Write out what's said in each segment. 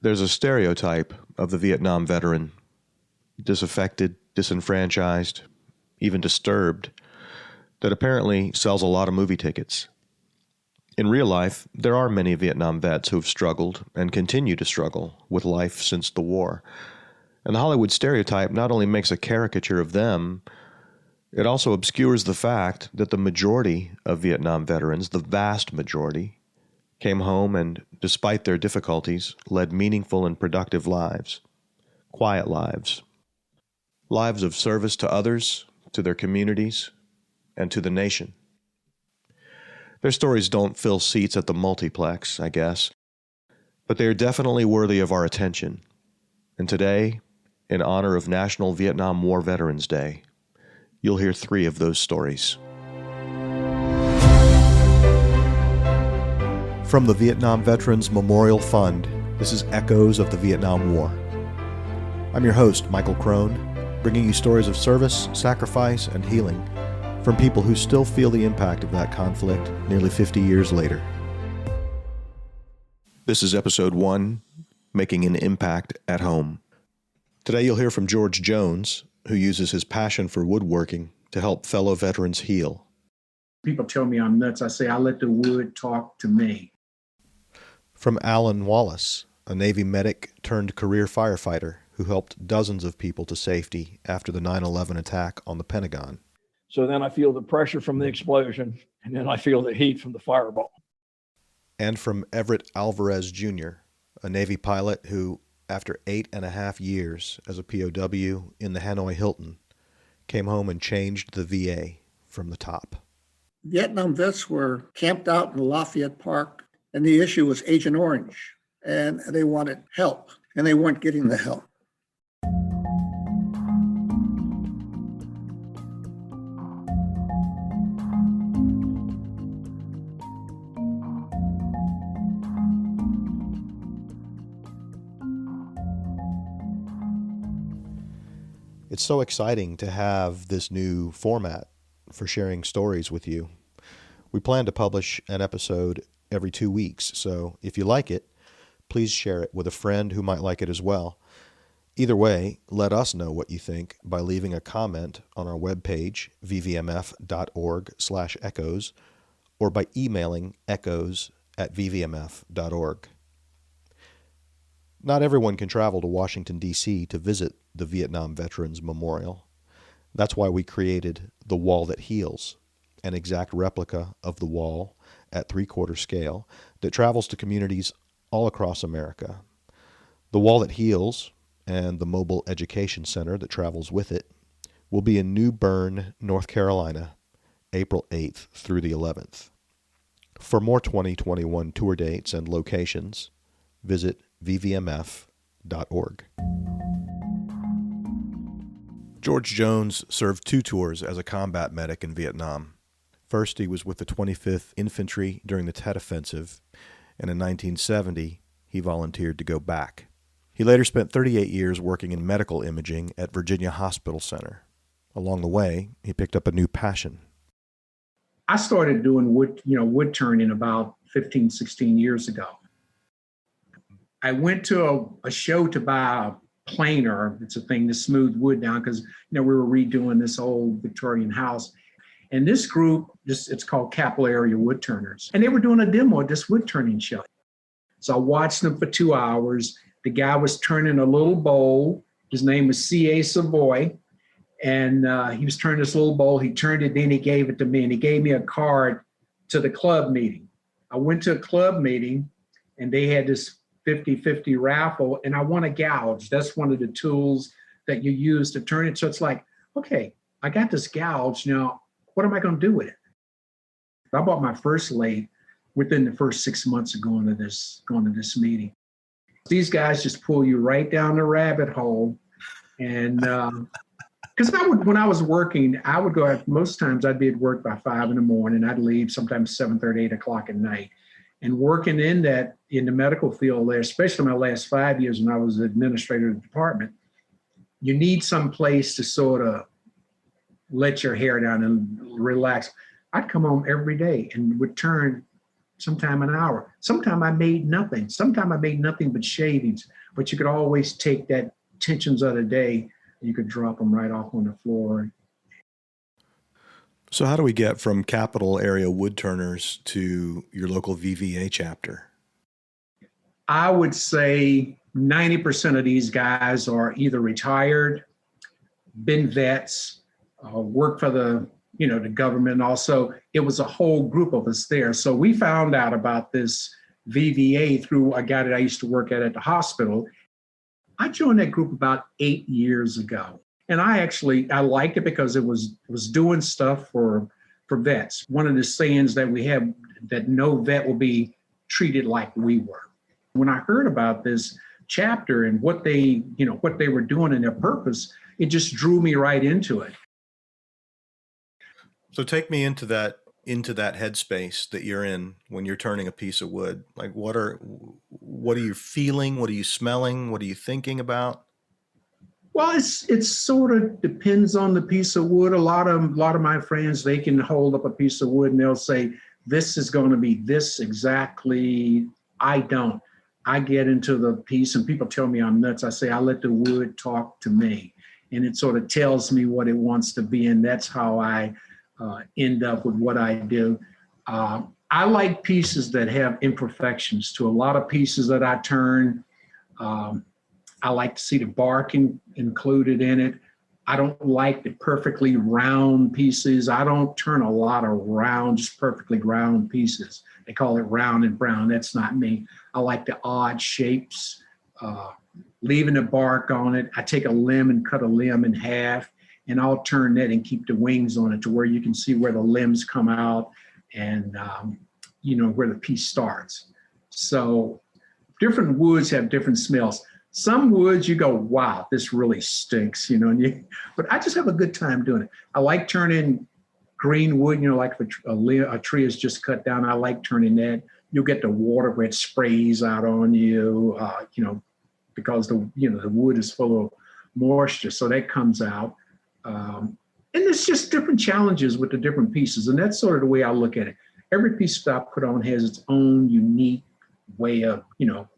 There's a stereotype of the Vietnam veteran, disaffected, disenfranchised, even disturbed, that apparently sells a lot of movie tickets. In real life, there are many Vietnam vets who have struggled and continue to struggle with life since the war. And the Hollywood stereotype not only makes a caricature of them, it also obscures the fact that the majority of Vietnam veterans, the vast majority, came home and, despite their difficulties, led meaningful and productive lives. Quiet lives. Lives of service to others, to their communities, and to the nation. Their stories don't fill seats at the multiplex, I guess, but they are definitely worthy of our attention. And today, in honor of National Vietnam War Veterans Day, you'll hear 3 of those stories. From the Vietnam Veterans Memorial Fund, this is Echoes of the Vietnam War. I'm your host, Michael Crone, bringing you stories of service, sacrifice, and healing from people who still feel the impact of that conflict nearly 50 years later. This is Episode 1, Making an Impact at Home. Today you'll hear from George Jones, who uses his passion for woodworking to help fellow veterans heal. People tell me I'm nuts. I say I let the wood talk to me. From Alan Wallace, a Navy medic turned career firefighter who helped dozens of people to safety after the 9/11 attack on the Pentagon. So then I feel the pressure from the explosion, and then I feel the heat from the fireball. And from Everett Alvarez Jr., a Navy pilot who, after 8.5 years as a POW in the Hanoi Hilton, came home and changed the VA from the top. Vietnam vets were camped out in Lafayette Park, and the issue was Agent Orange, and they wanted help, and they weren't getting the help. It's so exciting to have this new format for sharing stories with you. We plan to publish an episode every 2 weeks, so if you like it, please share it with a friend who might like it as well. Either way, let us know what you think by leaving a comment on our webpage, vvmf.org/echoes, or by emailing echoes@vvmf.org. Not everyone can travel to Washington, D.C. to visit the Vietnam Veterans Memorial. That's why we created The Wall That Heals, an exact replica of the wall at 3/4 scale that travels to communities all across America. The Wall That Heals, and the mobile education center that travels with it, will be in New Bern, North Carolina, April 8th through the 11th. For more 2021 tour dates and locations, visit vvmf.org. George Jones served 2 tours as a combat medic in Vietnam. First, he was with the 25th Infantry during the Tet Offensive, and in 1970, he volunteered to go back. He later spent 38 years working in medical imaging at Virginia Hospital Center. Along the way, he picked up a new passion. I started doing wood turning about 15, 16 years ago. I went to a show to buy a planer. It's a thing to smooth wood down because we were redoing this old Victorian house. And this group, it's called Capillary Wood Turners. And they were doing a demo of this wood turning show. So I watched them for 2 hours. The guy was turning a little bowl. His name was C.A. Savoy. And he was turning this little bowl. He turned it, then he gave it to me. And he gave me a card to the club meeting. I went to a club meeting, and they had this 50-50 raffle, and I won a gouge. That's one of the tools that you use to turn it. So it's like, okay, I got this gouge. Now, what am I going to do with it? I bought my first lathe within the first 6 months of going to this meeting. These guys just pull you right down the rabbit hole. And because when I was working, I would go out, most times I'd be at work by 5 a.m. I'd leave sometimes 7:30, 8 o'clock at night. And working in the medical field there, especially my last 5 years when I was administrator of the department, you need some place to sort of let your hair down and relax. I'd come home every day and would turn sometime an hour. Sometime I made nothing. Sometime I made nothing but shavings. But you could always take that tensions of the day, you could drop them right off on the floor. So how do we get from Capital Area Woodturners to your local VVA chapter? I would say 90% of these guys are either retired, been vets, work for the government. Also, it was a whole group of us there. So we found out about this VVA through a guy that I used to work at the hospital. I joined that group about 8 years ago. And I liked it because it was doing stuff for vets. One of the sayings that we have, that no vet will be treated like we were. When I heard about this chapter and what they were doing and their purpose, it just drew me right into it. So take me into that headspace that you're in when you're turning a piece of wood. Like what are you feeling? What are you smelling? What are you thinking about? Well, it sort of depends on the piece of wood. A lot of my friends, they can hold up a piece of wood and they'll say, this is going to be this exactly. I don't. I get into the piece and people tell me I'm nuts. I say, I let the wood talk to me. And it sort of tells me what it wants to be. And that's how I end up with what I do. I like pieces that have imperfections to a lot of pieces that I turn. I like to see the bark included in it. I don't like the perfectly round pieces. I don't turn a lot of round, just perfectly round pieces. They call it round and brown. That's not me. I like the odd shapes, leaving the bark on it. I take a limb and cut a limb in half, and I'll turn that and keep the wings on it to where you can see where the limbs come out and, where the piece starts. So different woods have different smells. Some woods you go, wow, this really stinks, but I just have a good time doing it. I like turning green wood, like if a tree is just cut down, I like turning that. You'll get the water where it sprays out on you, because the wood is full of moisture, so that comes out. And it's just different challenges with the different pieces, and that's sort of the way I look at it. Every piece that I put on has its own unique way of,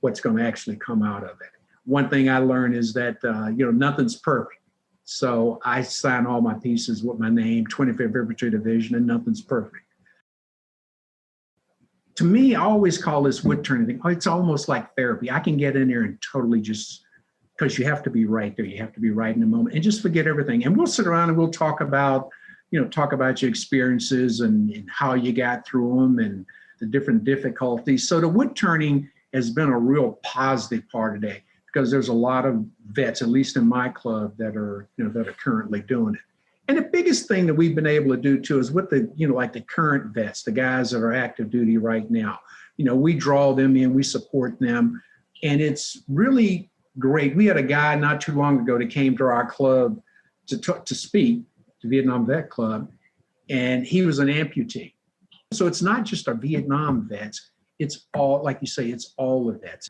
what's going to actually come out of it. One thing I learned is that, nothing's perfect. So I sign all my pieces with my name, 25th Infantry Division, and nothing's perfect. To me, I always call this wood turning thing, it's almost like therapy. I can get in there and totally just, because you have to be right there. You have to be right in the moment and just forget everything. And we'll sit around and we'll talk about your experiences and how you got through them and the different difficulties. So the wood turning has been a real positive part of that, because there's a lot of vets, at least in my club, that are currently doing it. And the biggest thing that we've been able to do too is with the, like the current vets, the guys that are active duty right now, we draw them in, we support them, and it's really great. We had a guy not too long ago that came to our club to speak, to Vietnam Vet Club, and he was an amputee. So it's not just our Vietnam vets, it's all, like you say, it's all the vets.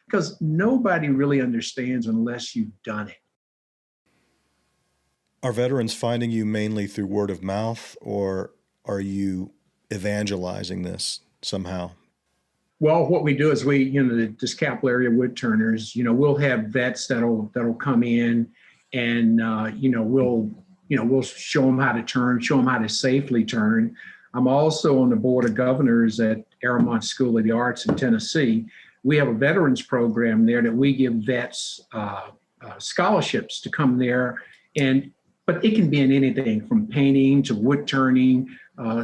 Because nobody really understands unless you've done it. Are veterans finding you mainly through word of mouth, or are you evangelizing this somehow? Well, what we do is this Capital Area Woodturners, we'll have vets that'll come in, and we'll show them how to turn, show them how to safely turn. I'm also on the board of governors at Aramont School of the Arts in Tennessee. We have a veterans program there that we give vets scholarships to come there, but it can be in anything from painting to wood turning.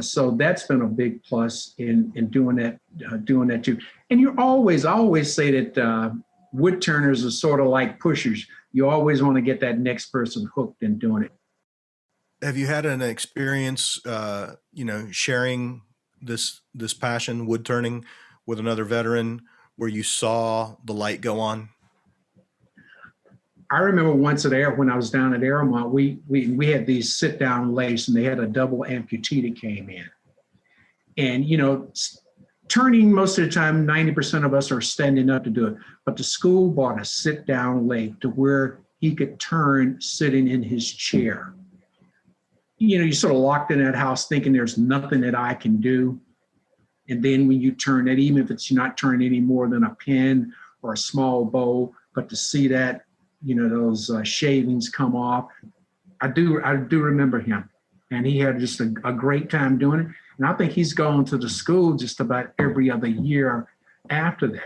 So that's been a big plus in doing that too. And I always say that wood turners are sort of like pushers. You always want to get that next person hooked in doing it. Have you had an experience, sharing this passion, wood turning, with another veteran, where you saw the light go on? I remember once when I was down at Aramont, we had these sit down lathes, and they had a double amputee that came in. And, turning most of the time, 90% of us are standing up to do it. But the school bought a sit down lathe to where he could turn sitting in his chair. You sort of locked in that house thinking there's nothing that I can do. And then when you turn it, even if it's not turning any more than a pin or a small bowl, but to see that, those shavings come off, I do remember him. And he had just a great time doing it. And I think he's gone to the school just about every other year after that.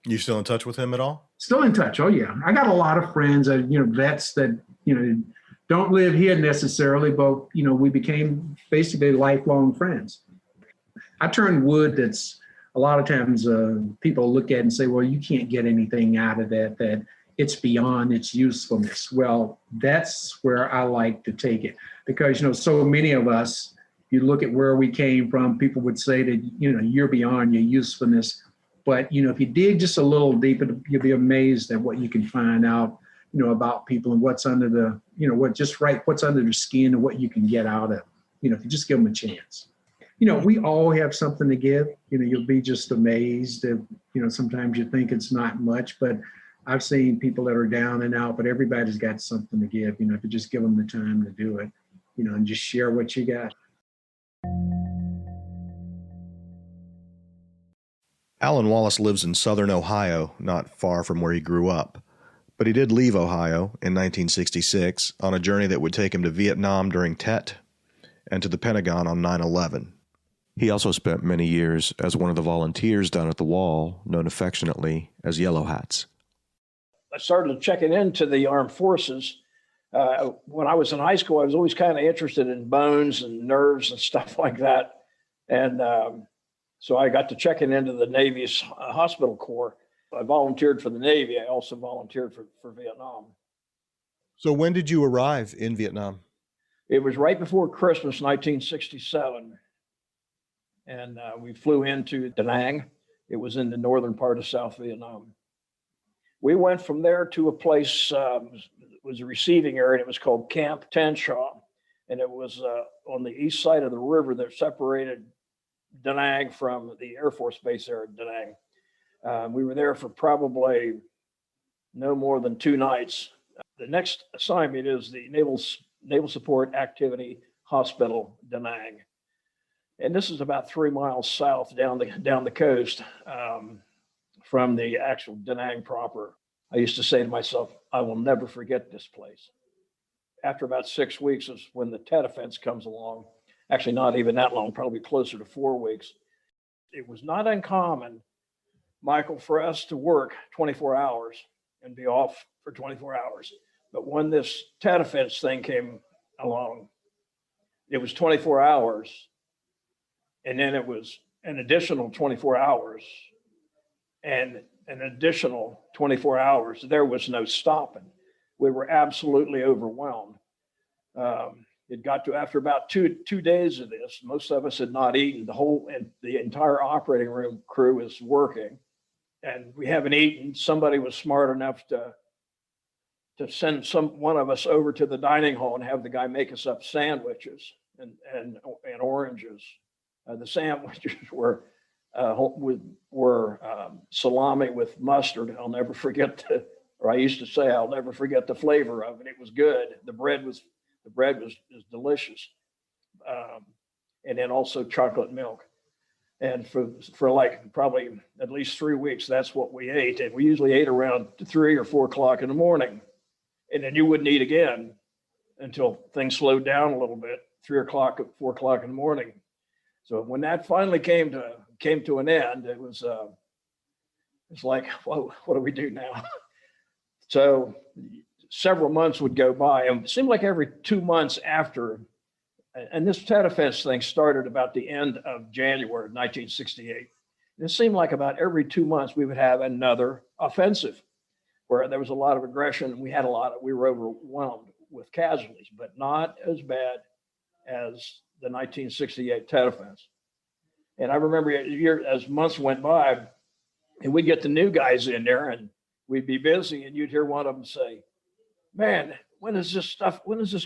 You still in touch with him at all? Still in touch. Oh, yeah. I got a lot of friends, vets that, don't live here necessarily, but, we became basically lifelong friends. I turned wood that's a lot of times people look at and say, well, you can't get anything out of that it's beyond its usefulness. Well, that's where I like to take it because, so many of us, you look at where we came from, people would say that, you're beyond your usefulness. But, if you dig just a little deeper, you'll be amazed at what you can find out, about people and what's under the, what's under their skin and what you can get out of, if you just give them a chance. We all have something to give. You'll be just amazed if, sometimes you think it's not much, but I've seen people that are down and out, but everybody's got something to give, if you just give them the time to do it, and just share what you got. Alan Wallace lives in southern Ohio, not far from where he grew up. But he did leave Ohio in 1966 on a journey that would take him to Vietnam during Tet and to the Pentagon on 9/11. He also spent many years as one of the volunteers down at the wall, known affectionately as Yellow Hats. I started checking into the armed forces. When I was in high school, I was always kind of interested in bones and nerves and stuff like that. And so I got to checking into the Navy's hospital corps. I volunteered for the Navy. I also volunteered for Vietnam. So when did you arrive in Vietnam? It was right before Christmas, 1967. And we flew into Da Nang. It was in the northern part of South Vietnam. We went from there to a place, it was a receiving area. It was called Camp Tan Shaw. And it was on the east side of the river that separated Da Nang from the Air Force Base there at Da Nang. We were there for probably no more than 2 nights. The next assignment is the Naval Support Activity Hospital, Da Nang. And this is about 3 miles south down the coast from the actual Da Nang proper. I used to say to myself, I will never forget this place. After about 6 weeks is when the Tet Offense comes along. Actually, not even that long, probably closer to 4 weeks. It was not uncommon, Michael, for us to work 24 hours and be off for 24 hours. But when this Tet Offense thing came along, it was 24 hours. And then it was an additional 24 hours and an additional 24 hours. There was no stopping. We were absolutely overwhelmed. It got to after about two days of this, most of us had not eaten. The entire operating room crew is working, and we haven't eaten. Somebody was smart enough to send one of us over to the dining hall and have the guy make us up sandwiches and oranges. The sandwiches were salami with mustard. I'll never forget I used to say I'll never forget the flavor of it. It was good. The bread was delicious, and then also chocolate milk. And for like probably at least 3 weeks, that's what we ate. And we usually ate around 3 or 4 o'clock in the morning, and then you wouldn't eat again until things slowed down a little bit. 3 o'clock, 4 o'clock in the morning. So when that finally came to an end, it's like, whoa, what do we do now? So several months would go by, and it seemed like every 2 months after, and this Tet Offense thing started about the end of January 1968. It seemed like about every 2 months we would have another offensive where there was a lot of aggression. We were overwhelmed with casualties, but not as bad as the 1968 Tet Offense. And I remember as months went by, and we'd get the new guys in there, and we'd be busy, and you'd hear one of them say, man, when is this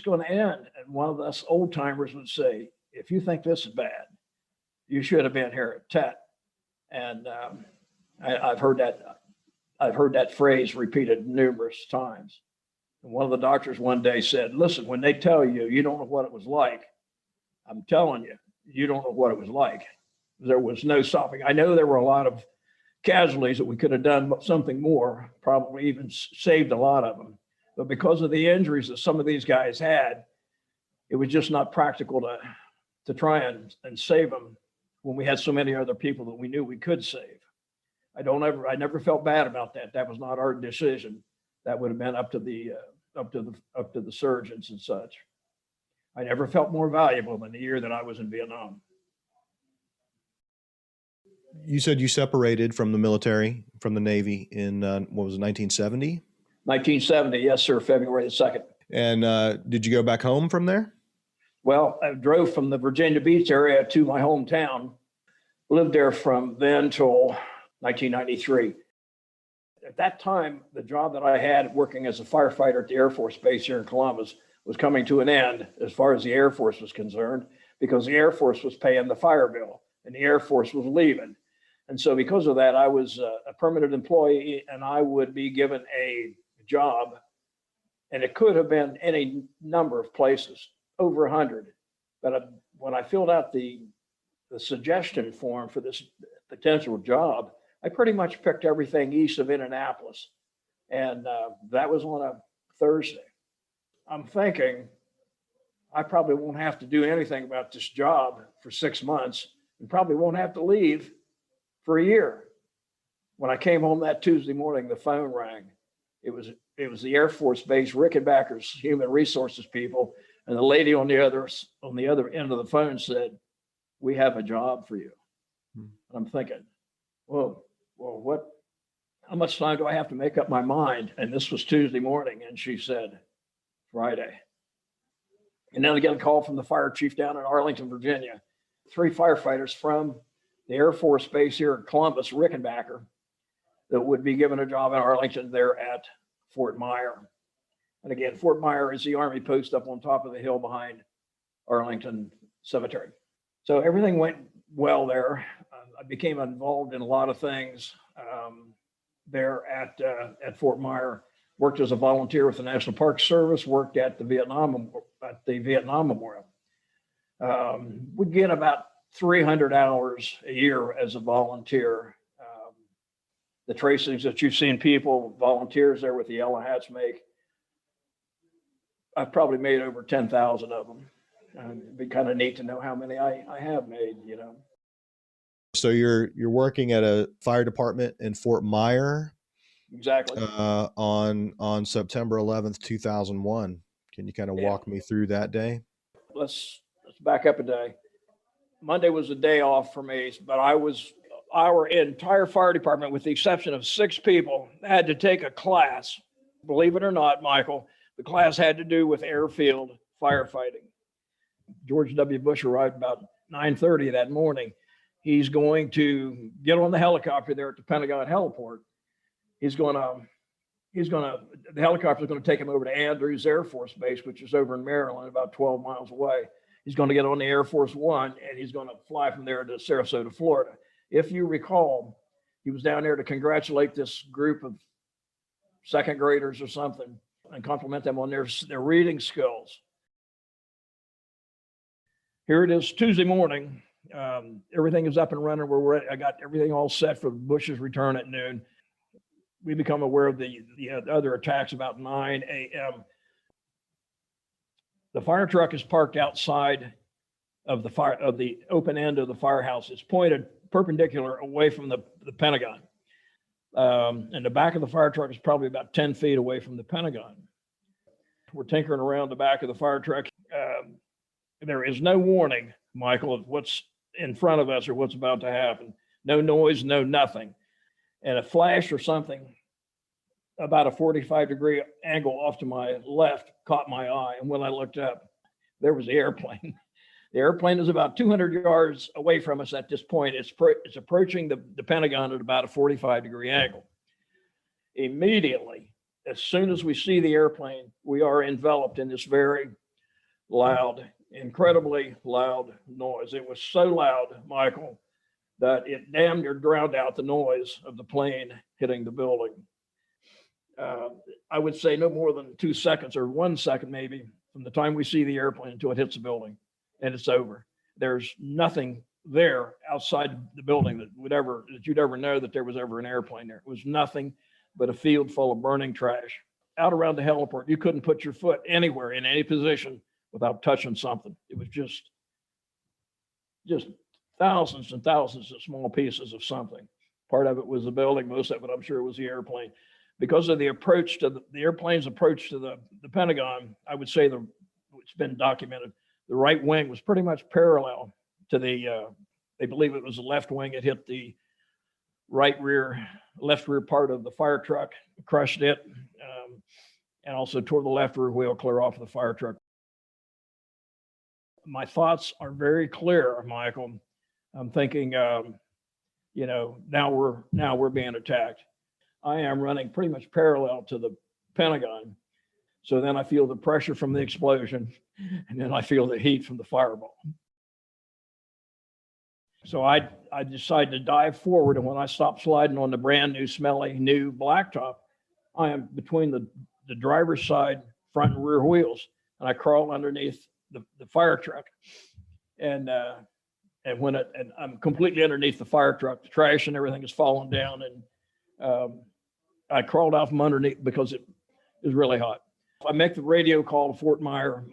going to end? And one of us old timers would say, if you think this is bad, you should have been here at Tet. And I've heard that phrase repeated numerous times. And one of the doctors one day said, listen, when they tell you, you don't know what it was like, I'm telling you, you don't know what it was like. There was no stopping. I know there were a lot of casualties that we could have done something more, probably even saved a lot of them. But because of the injuries that some of these guys had, it was just not practical to try and save them when we had so many other people that we knew we could save. I never felt bad about that. That was not our decision. That would have been up to the surgeons and such. I never felt more valuable than the year that I was in Vietnam. You said you separated from the military, from the Navy in, what was it, 1970? 1970, yes, sir, February the 2nd. And did you go back home from there? Well, I drove from the Virginia Beach area to my hometown, lived there from then till 1993. At that time, the job that I had working as a firefighter at the Air Force Base here in Columbus was coming to an end as far as the Air Force was concerned, because the Air Force was paying the fire bill and the Air Force was leaving. And so because of that, I was a permanent employee and I would be given a job, and it could have been any number of places, over 100. But when I filled out the suggestion form for this potential job, I pretty much picked everything east of Indianapolis. And that was on a Thursday. I'm thinking I probably won't have to do anything about this job for 6 months and probably won't have to leave for a year. When I came home that Tuesday morning, the phone rang. It was the Air Force Base Rickenbacker's human resources people. And the lady on the other end of the phone said, "We have a job for you." And I'm thinking, well, what, how much time do I have to make up my mind? And this was Tuesday morning. And she said, Friday. And then I get a call from the fire chief down in Arlington, Virginia. 3 firefighters from the Air Force Base here in Columbus, Rickenbacker, that would be given a job in Arlington there at Fort Myer. And again, Fort Myer is the Army post up on top of the hill behind Arlington Cemetery. So everything went well there. I became involved in a lot of things there at Fort Myer. Worked as a volunteer with the National Park Service. Worked at the Vietnam Memorial. We'd get about 300 hours a year as a volunteer. The tracings that you've seen people, volunteers there with the yellow hats make, I've probably made over 10,000 of them. It'd be kind of neat to know how many I have made, you know. So you're working at a fire department in Fort Myer. Exactly. On September 11th, 2001. Can you kind of walk me through that day? Let's back up a day. Monday was a day off for me, but our entire fire department, with the exception of 6 people, had to take a class. Believe it or not, Michael, the class had to do with airfield firefighting. George W. Bush arrived about 9:30 that morning. He's going to get on the helicopter there at the Pentagon heliport. The helicopter is going to take him over to Andrews Air Force Base, which is over in Maryland, about 12 miles away. He's going to get on the Air Force One, and he's going to fly from there to Sarasota, Florida. If you recall, he was down there to congratulate this group of second graders or something and compliment them on their reading skills. Here it is, Tuesday morning. Everything is up and running. I got everything all set for Bush's return at noon. We become aware of the other attacks about 9 a.m. The fire truck is parked outside of the open end of the firehouse. It's pointed perpendicular away from the Pentagon. And the back of the fire truck is probably about 10 feet away from the Pentagon. We're tinkering around the back of the fire truck. There is no warning, Michael, of what's in front of us or what's about to happen. No noise, no nothing. And a flash or something about a 45-degree angle off to my left caught my eye. And when I looked up, there was the airplane. The airplane is about 200 yards away from us at this point. It's approaching the Pentagon at about a 45-degree angle. Immediately, as soon as we see the airplane, we are enveloped in this very loud, incredibly loud noise. It was so loud, Michael, that it damn near drowned out the noise of the plane hitting the building. I would say no more than 2 seconds or 1 second maybe from the time we see the airplane until it hits the building, and it's over. There's nothing there outside the building that you'd ever know that there was ever an airplane there. It was nothing but a field full of burning trash. Out around the heliport, you couldn't put your foot anywhere in any position without touching something. It was just thousands and thousands of small pieces of something. Part of it was the building, most of it, I'm sure, was the airplane. Because of the approach to the airplane's approach to the Pentagon, I would say it's been documented, the right wing was pretty much parallel to they believe it was the left wing. It hit the left rear part of the fire truck, crushed it, and also tore the left rear wheel clear off of the fire truck. My thoughts are very clear, Michael. I'm thinking, now we're being attacked. I am running pretty much parallel to the Pentagon. So then I feel the pressure from the explosion, and then I feel the heat from the fireball. So I decided to dive forward, and when I stopped sliding on the brand new, smelly, new blacktop, I am between the driver's side front and rear wheels, and I crawl underneath the fire truck, and I'm completely underneath the fire truck. The trash and everything is falling down, and I crawled out from underneath because it was really hot. I make the radio call to Fort Myer.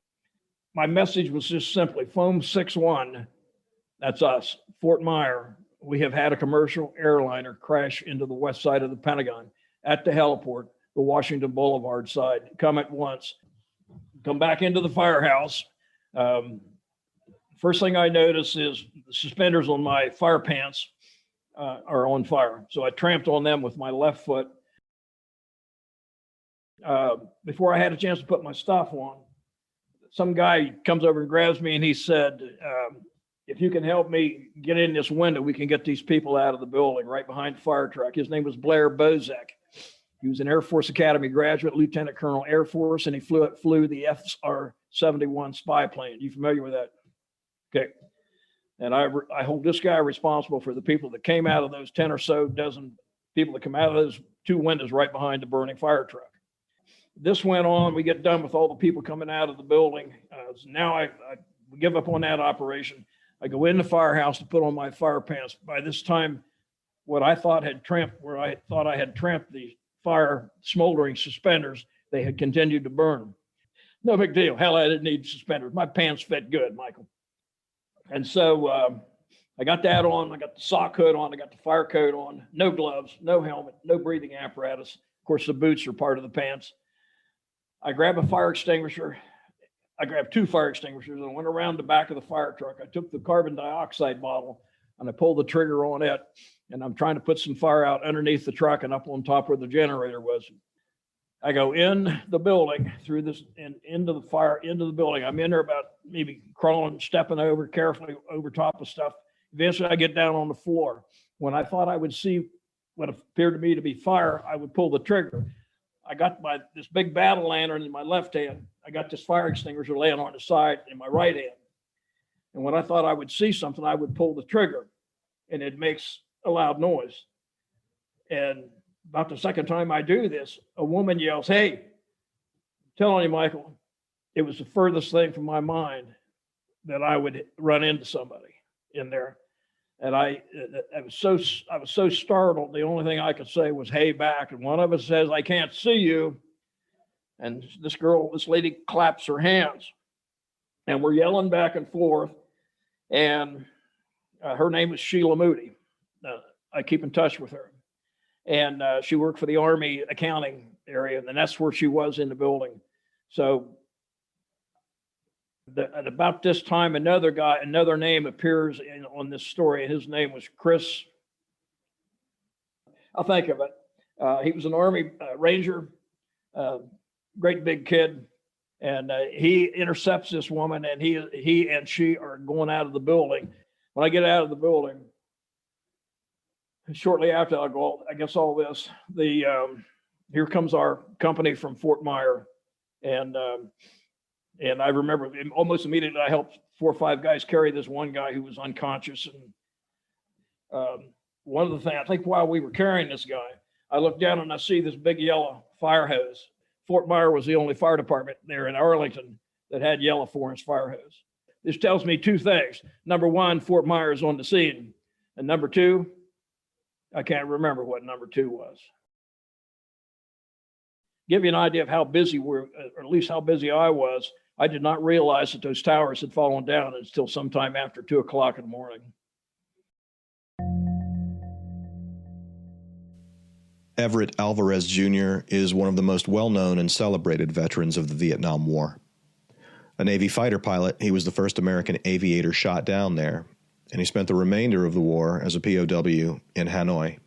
My message was just simply, Foam 6-1, that's us, Fort Myer. We have had a commercial airliner crash into the west side of the Pentagon at the heliport, the Washington Boulevard side. Come at once. Come back into the firehouse. First thing I notice is the suspenders on my fire pants are on fire. So I tramped on them with my left foot. Before I had a chance to put my stuff on, some guy comes over and grabs me and he said, if you can help me get in this window, we can get these people out of the building right behind the fire truck. His name was Blair Bozek. He was an Air Force Academy graduate, Lieutenant Colonel Air Force, and he flew the FR-71 spy plane. You familiar with that? Okay. And I hold this guy responsible for the people that came out of those 10 or so dozen people that come out of those two windows right behind the burning fire truck. This went on. We get done with all the people coming out of the building. So now I give up on that operation. I go in the firehouse to put on my fire pants. By this time, where I thought I had tramped the fire smoldering suspenders, they had continued to burn. No big deal. Hell, I didn't need suspenders. My pants fit good, Michael. And so I got that on. I got the sock hood on. I got the fire coat on. No gloves, no helmet, no breathing apparatus. Of course, the boots are part of the pants. I grabbed a fire extinguisher. I grabbed two fire extinguishers and went around the back of the fire truck. I took the carbon dioxide bottle and I pulled the trigger on it. And I'm trying to put some fire out underneath the truck and up on top where the generator was. I go in the building through this and into the building. I'm in there about maybe crawling, stepping over carefully over top of stuff. Eventually I get down on the floor. When I thought I would see what appeared to me to be fire, I would pull the trigger. I got this big battle lantern in my left hand. I got this fire extinguisher laying on the side in my right hand. And when I thought I would see something, I would pull the trigger and it makes a loud noise. And about the second time I do this, a woman yells, "Hey," I'm telling you, Michael, it was the furthest thing from my mind that I would run into somebody in there. And I was so startled. The only thing I could say was, "Hey, back." And one of us says, "I can't see you." And this lady claps her hands and we're yelling back and forth. And her name was Sheila Moody. I keep in touch with her. And she worked for the Army accounting area, and that's where she was in the building. So at about this time, another name appears on this story, and his name was Chris. I'll think of it. He was an Army Ranger, great big kid, and he intercepts this woman, and he and she are going out of the building. When I get out of the building, shortly after I go, I guess all this, here comes our company from Fort Myer, and I remember almost immediately I helped 4 or 5 guys carry this one guy who was unconscious. And one of the things, I think while we were carrying this guy, I looked down and I see this big yellow fire hose. Fort Myer was the only fire department there in Arlington that had yellow 4-inch fire hose. This tells me two things. Number one, Fort Myers on the scene. And number two, I can't remember what number two was. Give you an idea of how busy we're, or at least how busy I was. I did not realize that those towers had fallen down until sometime after 2 o'clock in the morning. Everett Alvarez Jr. is one of the most well-known and celebrated veterans of the Vietnam War. A Navy fighter pilot, he was the first American aviator shot down there, and he spent the remainder of the war as a POW in Hanoi.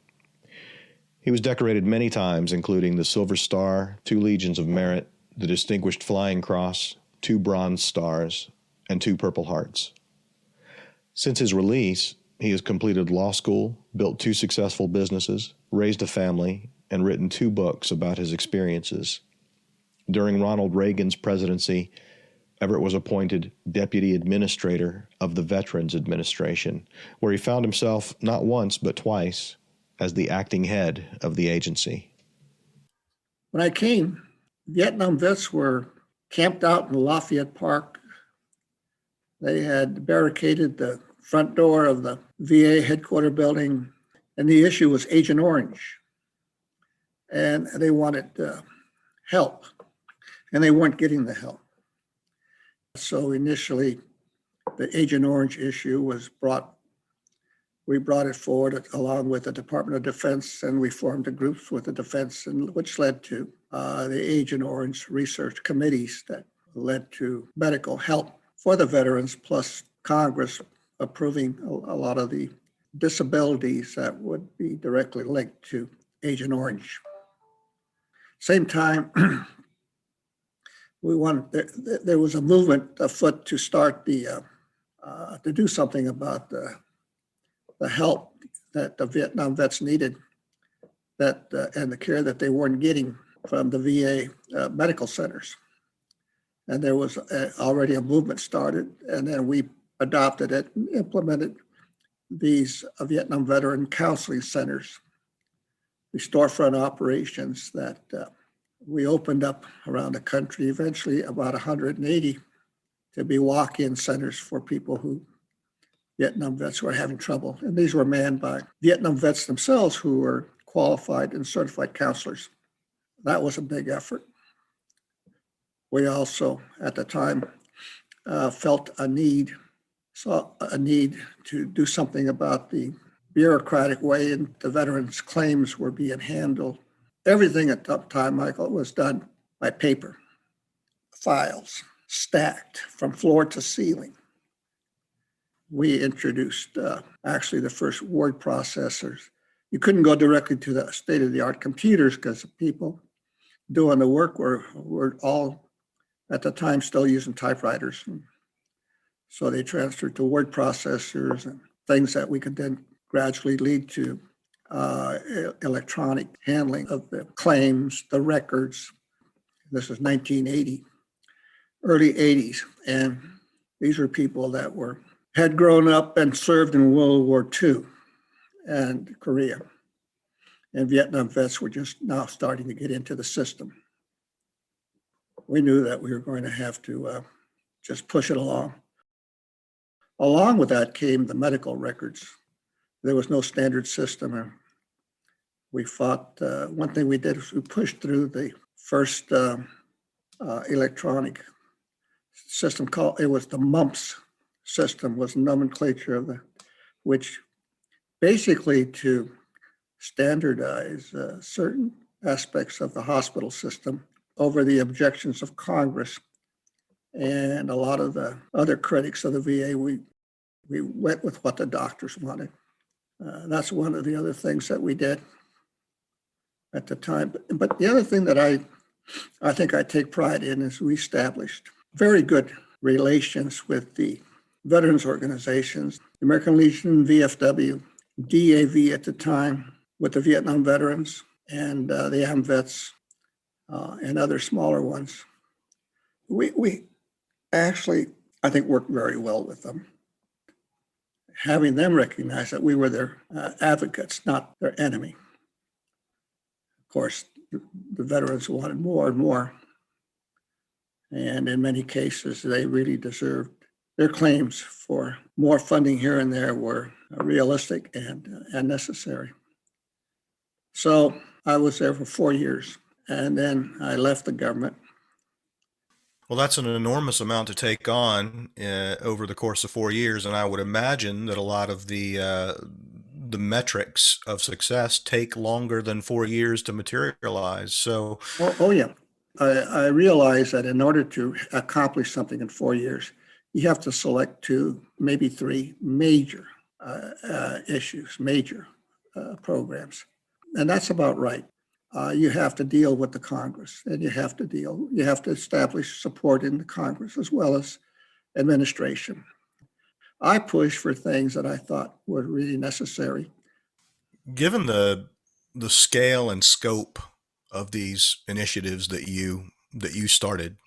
He was decorated many times, including the Silver Star, 2 Legions of Merit, the Distinguished Flying Cross, 2 Bronze Stars, and 2 Purple Hearts. Since his release, he has completed law school, built 2 successful businesses, raised a family, and written 2 books about his experiences. During Ronald Reagan's presidency, Everett was appointed Deputy Administrator of the Veterans Administration, where he found himself not once but twice as the acting head of the agency. When I came, Vietnam vets were camped out in Lafayette Park. They had barricaded the front door of the VA headquarters building, and the issue was Agent Orange. And they wanted help, and they weren't getting the help. So initially, the Agent Orange issue was we brought it forward along with the Department of Defense, and we formed the groups with the defense, and which led to the Agent Orange research committees that led to medical help for the veterans, plus Congress approving a lot of the disabilities that would be directly linked to Agent Orange. Same time, there was a movement afoot to start to do something about the help that the Vietnam vets needed, and the care that they weren't getting from the VA medical centers. And there was already a movement started, and then we adopted it and implemented these Vietnam veteran counseling centers, the storefront operations that we opened up around the country, eventually about 180 to be walk-in centers for people who Vietnam vets were having trouble. And these were manned by Vietnam vets themselves who were qualified and certified counselors. That was a big effort. We also, at the time, saw a need to do something about the bureaucratic way in the veterans' claims were being handled. Everything at that time, Michael, was done by paper, files stacked from floor to ceiling. We introduced actually the first word processors. You couldn't go directly to the state-of-the-art computers because the people doing the work were all, at the time, still using typewriters. And so they transferred to word processors and things that we could then gradually lead to electronic handling of the claims, the records. This is 1980, early 80s. And these were people that had grown up and served in World War II and Korea. And Vietnam vets were just now starting to get into the system. We knew that we were going to have to just push it along. Along with that came the medical records. There was no standard system. We fought, one thing we did was we pushed through the first electronic system it was the MUMPS system, was nomenclature which basically to standardize certain aspects of the hospital system over the objections of Congress and a lot of the other critics of the VA. We went with what the doctors wanted. That's one of the other things that we did at the time. But the other thing that I think I take pride in is we established very good relations with the veterans organizations, the American Legion, VFW, DAV at the time, with the Vietnam veterans, and the AMVETS, and other smaller ones. We actually, I think, worked very well with them, having them recognize that we were their advocates, not their enemy. Of course, the veterans wanted more and more. And in many cases, they really deserved their claims for more funding here and there were realistic and necessary. So I was there for 4 years, and then I left the government. Well, that's an enormous amount to take on over the course of 4 years, and I would imagine that a lot of the metrics of success take longer than 4 years to materialize. So, Oh yeah. I realized that in order to accomplish something in 4 years, you have to select 2, maybe 3 major issues, major programs. And that's about right. You have to deal with the Congress, and you have to establish support in the Congress as well as administration. I pushed for things that I thought were really necessary. given the scale and scope of these initiatives that you started,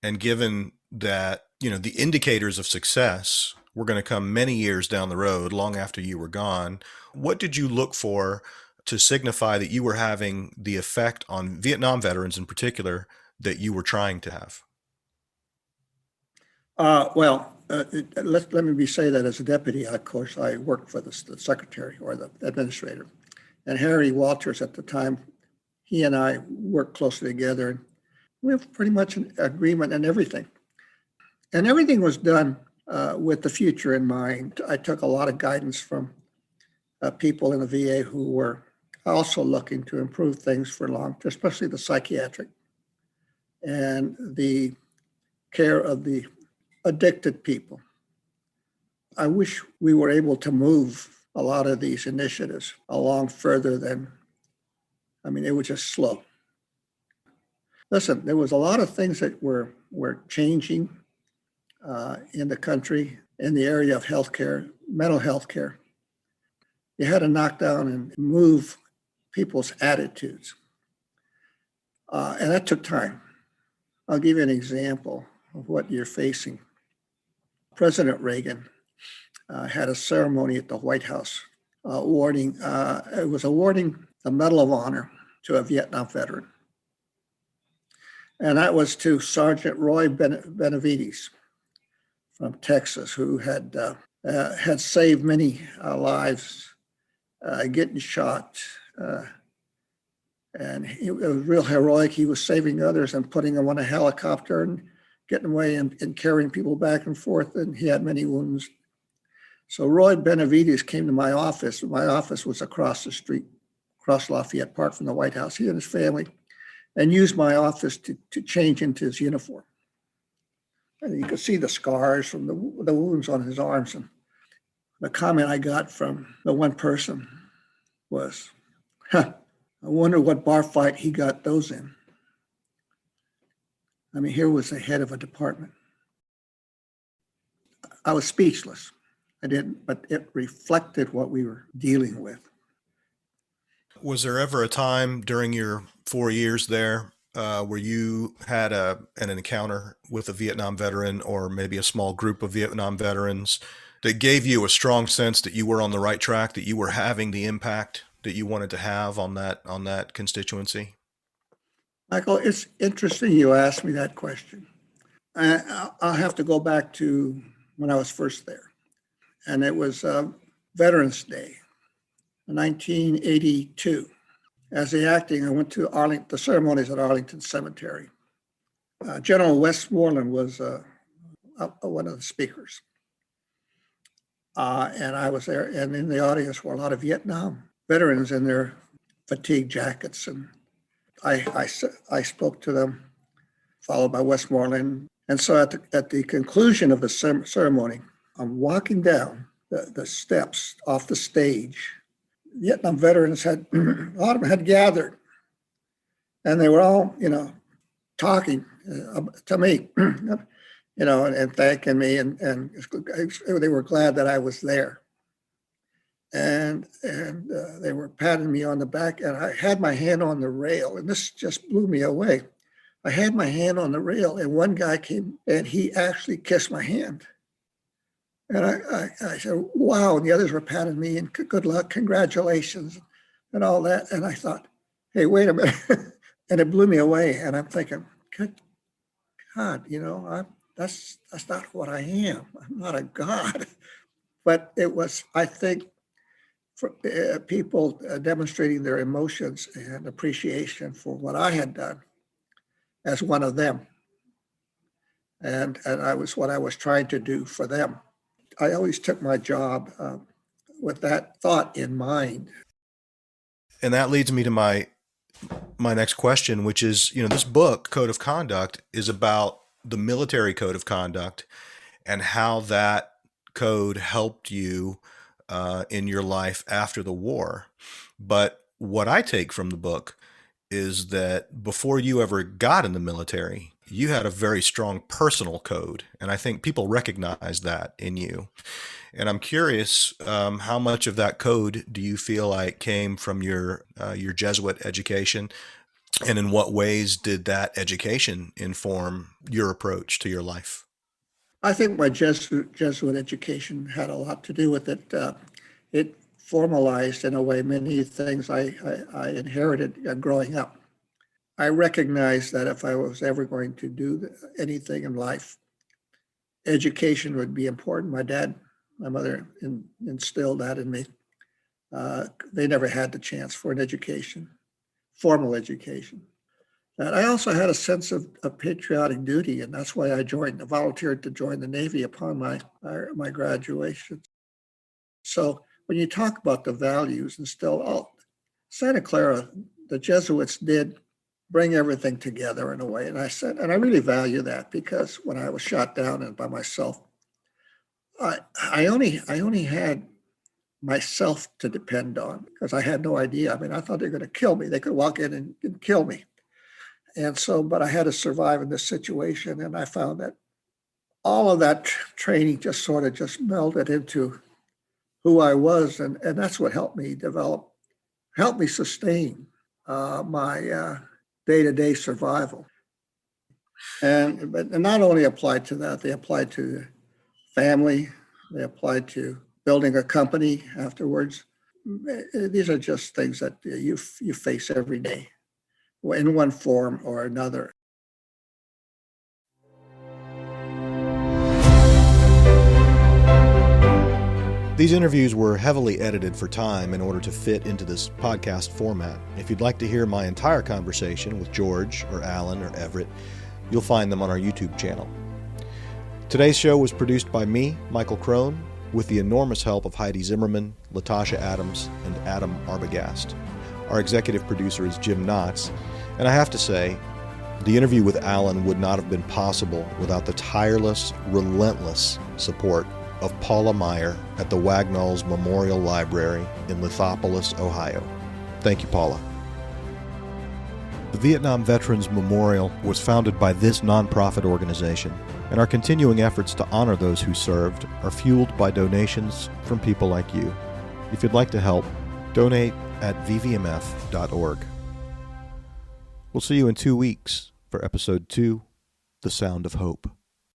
and given that the indicators of success were going to come many years down the road, long after you were gone, what did you look for to signify that you were having the effect on Vietnam veterans in particular that you were trying to have? Let me say that as a deputy, of course, I worked for the secretary or the administrator. And Harry Walters at the time, he and I worked closely together. And we have pretty much an agreement on everything. And everything was done with the future in mind. I took a lot of guidance from people in the VA who were also looking to improve things for long, especially the psychiatric and the care of the addicted people. I wish we were able to move a lot of these initiatives along further than, it was just slow. Listen, there was a lot of things that were changing in the country in the area of healthcare, mental health care. You had to knock down and move people's attitudes. And that took time. I'll give you an example of what you're facing. President Reagan had a ceremony at the White House awarding the Medal of Honor to a Vietnam veteran. And that was to Sergeant Roy Benavides from Texas, who had saved many lives getting shot. And it was real heroic. He was saving others and putting them on a helicopter and getting away and carrying people back and forth. And he had many wounds. So Roy Benavides came to my office. My office was across the street, across Lafayette Park from the White House, he and his family, and used my office to change into his uniform. And you could see the scars from the wounds on his arms. And the comment I got from the one person was, I wonder what bar fight he got those in. Here was the head of a department. I was speechless. I didn't, but it reflected what we were dealing with. Was there ever a time during your 4 years there where you had an encounter with a Vietnam veteran, or maybe a small group of Vietnam veterans, that gave you a strong sense that you were on the right track, that you were having the impact that you wanted to have on that constituency? Michael, it's interesting you asked me that question. I'll have to go back to when I was first there. And it was Veterans Day, 1982. As the acting, I went to the ceremonies at Arlington Cemetery. General Westmoreland was one of the speakers. And I was there, and in the audience were a lot of Vietnam veterans in their fatigue jackets. And I spoke to them, followed by Westmoreland. And so at the conclusion of the ceremony, I'm walking down the steps off the stage. Vietnam veterans a lot of them had gathered, and they were all, talking to me, and thanking me, and they were glad that I was there. And they were patting me on the back, and I had my hand on the rail, and this just blew me away. I had my hand on the rail, and one guy came, and he actually kissed my hand. And I said, wow, and the others were patting me, and good luck, congratulations, and all that. And I thought, hey, wait a minute. And it blew me away, and I'm thinking, good God, that's not what I am. I'm not a god. But it was, I think, for people demonstrating their emotions and appreciation for what I had done as one of them. And I was what I was trying to do for them. I always took my job with that thought in mind. And that leads me to my next question, which is, this book, Code of Conduct, is about the military code of conduct and how that code helped you in your life after the war. But what I take from the book is that before you ever got in the military, you had a very strong personal code. And I think people recognize that in you. And I'm curious, how much of that code do you feel like came from your Jesuit education? And in what ways did that education inform your approach to your life? I think my Jesuit education had a lot to do with it. It formalized, in a way, many things I inherited growing up. I recognized that if I was ever going to do anything in life, education would be important. My mother instilled that in me. They never had the chance for an education, formal education. And I also had a sense of patriotic duty, and that's why I volunteered to join the Navy upon my graduation. So when you talk about the values instilled, Santa Clara, the Jesuits did bring everything together in a way. And I really value that, because when I was shot down and by myself, I only had myself to depend on, because I had no idea. I mean, I thought they were going to kill me. They could walk in and kill me. And so, but I had to survive in this situation. And I found that all of that training just sort of just melded into who I was. And that's what helped me sustain my day-to-day survival. But not only applied to that, they applied to family, they applied to building a company afterwards. These are just things that you face every day in one form or another. These interviews were heavily edited for time in order to fit into this podcast format. If you'd like to hear my entire conversation with George or Alan or Everett, you'll find them on our YouTube channel. Today's show was produced by me, Michael Crone, with the enormous help of Heidi Zimmerman, Latasha Adams, and Adam Arbogast. Our executive producer is Jim Knotts, and I have to say, the interview with Alan would not have been possible without the tireless, relentless support of Paula Meyer at the Wagnalls Memorial Library in Lithopolis, Ohio. Thank you, Paula. The Vietnam Veterans Memorial was founded by this nonprofit organization, and our continuing efforts to honor those who served are fueled by donations from people like you. If you'd like to help, donate at vvmf.org. We'll see you in 2 weeks for episode 2, The Sound of Hope.